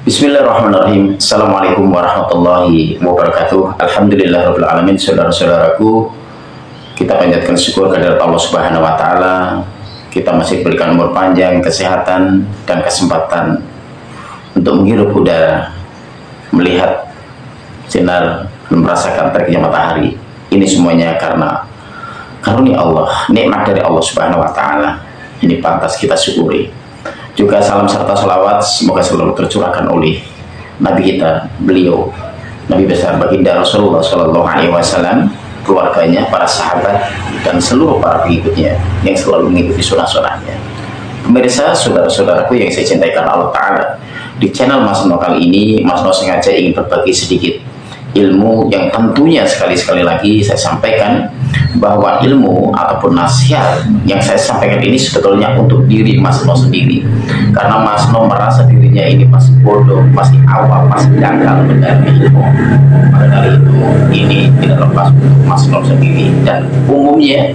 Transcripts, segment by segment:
Bismillahirrahmanirrahim. Assalamualaikum warahmatullahi wabarakatuh. Alhamdulillahirrahmanirrahim. Saudara-saudaraku, kita panjatkan syukur kehadirat Allah Subhanahu wa Ta'ala. Kita masih diberikan umur panjang, kesehatan, dan kesempatan untuk menghirup udara, melihat sinar, dan merasakan teriknya matahari. Ini semuanya karena karunia Allah, nikmat dari Allah Subhanahu wa Ta'ala. Ini pantas kita syukuri. Juga salam serta salawat semoga selalu tercurahkan oleh Nabi kita, beliau Nabi besar baginda Rasulullah Shallallahu Alaihi Wasallam, keluarganya, para sahabat, dan seluruh para pengikutnya yang selalu mengikuti sunnah-sunnahnya. Pemirsa, saudara-saudaraku yang saya cintai karena Allah Ta'ala, di channel Mas No kali ini, Mas No sengaja ingin berbagi sedikit ilmu yang tentunya sekali-sekali lagi saya sampaikan bahwa ilmu ataupun nasihat yang saya sampaikan ini sebetulnya untuk diri Mas No sendiri, karena Mas No merasa dirinya ini masih bodoh, masih awal, masih dangkal mendalami ilmu. Maka dari itu ini tidak lepas untuk Mas No sendiri dan umumnya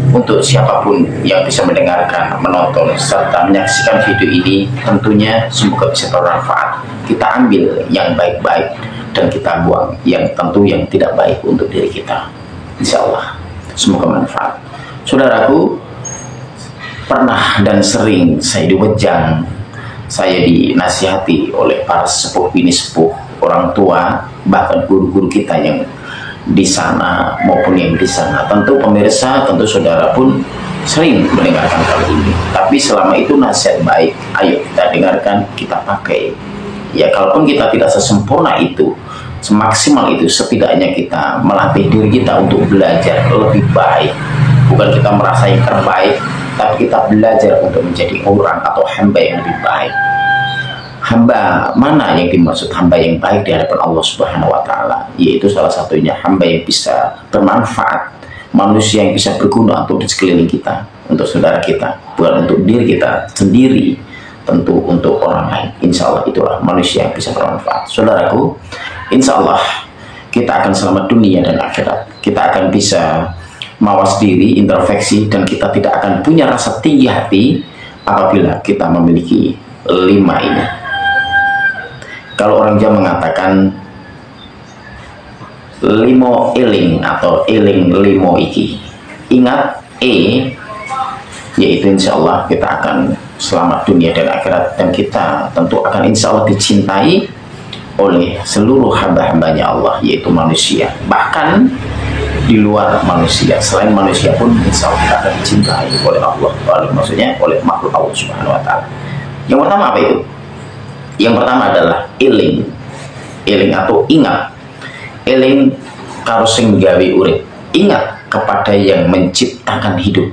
untuk siapapun yang bisa mendengarkan, menonton, serta menyaksikan video ini. Tentunya semoga bisa bermanfaat. Kita ambil yang baik-baik dan kita buang yang tentu yang tidak baik untuk diri kita. Insya Allah semoga manfaat. Saudaraku, pernah dan sering saya diwejang, saya dinasihati oleh para sepuh bini sepuh, orang tua, bahkan guru-guru kita yang di sana maupun yang di sana. Tentu pemirsa, tentu saudara pun sering mendengarkan hal ini. Tapi selama itu nasihat baik, ayo kita dengarkan, kita pakai. Ya, kalaupun kita tidak sesempurna itu, semaksimal itu, setidaknya kita melatih diri kita untuk belajar lebih baik. Bukan kita merasa yang terbaik, tapi kita belajar untuk menjadi orang atau hamba yang lebih baik. Hamba mana yang dimaksud hamba yang baik di hadapan Allah Subhanahu wa Ta'ala? Yaitu salah satunya hamba yang bisa bermanfaat, manusia yang bisa berguna untuk di sekeliling kita, untuk saudara kita, bukan untuk diri kita sendiri, tentu untuk orang lain. Insya Allah itulah manusia yang bisa bermanfaat. Saudaraku, insya Allah kita akan selamat dunia dan akhirat. Kita akan bisa mawas diri, introspeksi, dan kita tidak akan punya rasa tinggi hati apabila kita memiliki 5 ini. Kalau orang Jawa mengatakan limo eling atau eling limo iki, ingat yaitu insya Allah kita akan selamat dunia dan akhirat, dan kita tentu akan insya Allah dicintai oleh seluruh hamba-hambanya Allah, yaitu manusia, bahkan di luar manusia, selain manusia pun insya Allah kita akan dicintai oleh Allah, maksudnya oleh makhluk Allah Subhanahu wa Ta'ala. Yang pertama apa itu? Yang pertama adalah eling atau ingat. Eling karo sing gawe urip, ingat kepada yang menciptakan hidup.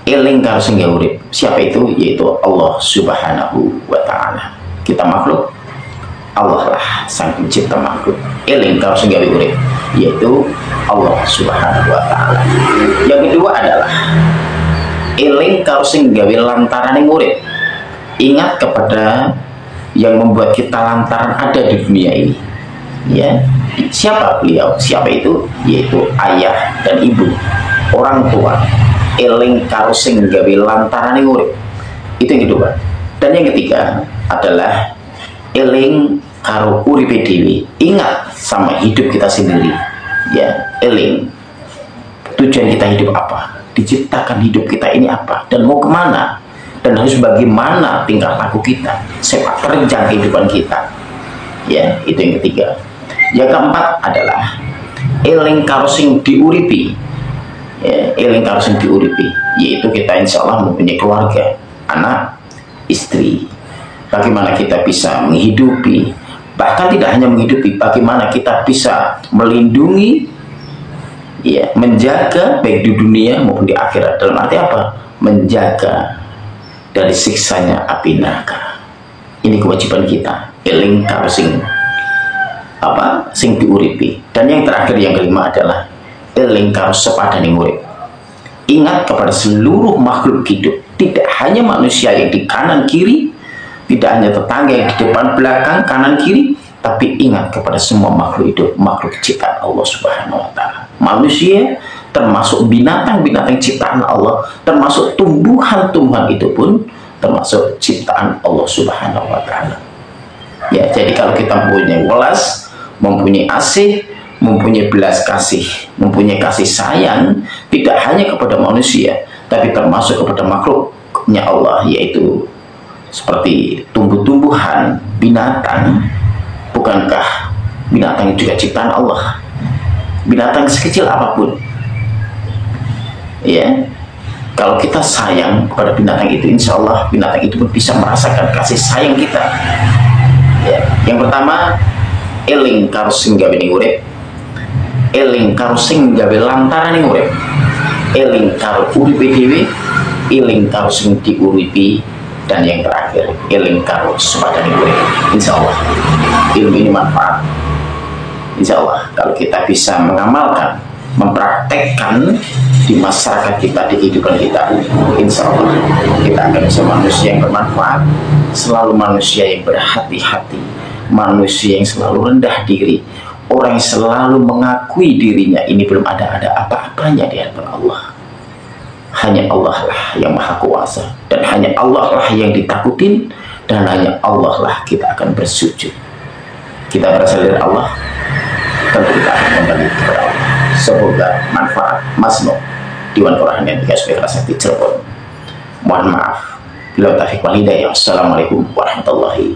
Eling karo sing gawe urip, siapa itu? Yaitu Allah Subhanahu wa Ta'ala. Kita makhluk, Allah lah sang pencipta makhluk. Eling karo sing gawe urip, yaitu Allah Subhanahu wa Ta'ala. Yang kedua adalah eling karo sing gawe lantarane urip, ingat kepada yang membuat kita lantaran ada di dunia ini. Ya, siapa beliau? Siapa itu? Yaitu ayah dan ibu, orang tua. Eling karo sing gawe lantarane urip, itu yang kedua. Dan yang ketiga adalah eling karo uripe dhewe, ingat sama hidup kita sendiri. Ya, eling tujuan kita hidup apa, diciptakan hidup kita ini apa, dan mau kemana, dan harus bagaimana tingkah laku kita, sepak terjang kehidupan kita. Ya, itu yang ketiga. Yang keempat adalah eling karo sing diuripi. Ya, eling karo sing diuripi, yaitu kita insya Allah mempunyai keluarga, anak, istri. Bagaimana kita bisa menghidupi, bahkan tidak hanya menghidupi, bagaimana kita bisa melindungi, ya, menjaga baik di dunia maupun di akhirat. Dalam arti apa? Menjaga dari siksanya api neraka. Ini kewajiban kita. Eling karo sing diuripi. Dan yang terakhir, yang kelima adalah eling karo sepadane urip. Ingat kepada seluruh makhluk hidup, tidak hanya manusia yang di kanan kiri, tidak hanya tetangga yang di depan belakang kanan kiri, tapi ingat kepada semua makhluk hidup, makhluk ciptaan Allah Subhanahu wa Ta'ala. Manusia termasuk binatang-binatang ciptaan Allah, termasuk tumbuhan-tumbuhan itu pun termasuk ciptaan Allah Subhanahu wa Ta'ala. Ya, jadi kalau kita mempunyai welas, mempunyai asih, mempunyai belas kasih, mempunyai kasih sayang, tidak hanya kepada manusia, tapi termasuk kepada makhluknya Allah, yaitu seperti tumbuh-tumbuhan, binatang. Bukankah binatang juga ciptaan Allah? Binatang sekecil apapun, ya, kalau kita sayang kepada binatang itu, insya Allah binatang itu pun bisa merasakan kasih sayang kita. Ya, yang pertama, eling karo sing gawe ning urip, eling karo sing gawe lantaran ning urip, eling karo uripe dhewe, eling karo sing diuripi, dan yang terakhir, eling karo sepadane urip. Insya Allah ilmu ini manfaat. Insya Allah kalau kita bisa mengamalkan, mempraktekkan di masyarakat kita, di kehidupan kita, insya Allah kita akan bisa manusia yang bermanfaat, selalu manusia yang berhati-hati, manusia yang selalu rendah diri, orang yang selalu mengakui dirinya ini belum ada apa-apanya di hadapan Allah. Hanya Allah lah yang maha kuasa, dan hanya Allah lah yang ditakutin, dan hanya Allah lah kita akan bersujud. Kita berasal dari Allah, tentu kita akan kembali kepada Allah. Semoga manfaat. Masno Diwan Quran yang dikasih Rasati Cirebon. Mohon maaf bila taufiq wal hidayah. Wassalamualaikum warahmatullahi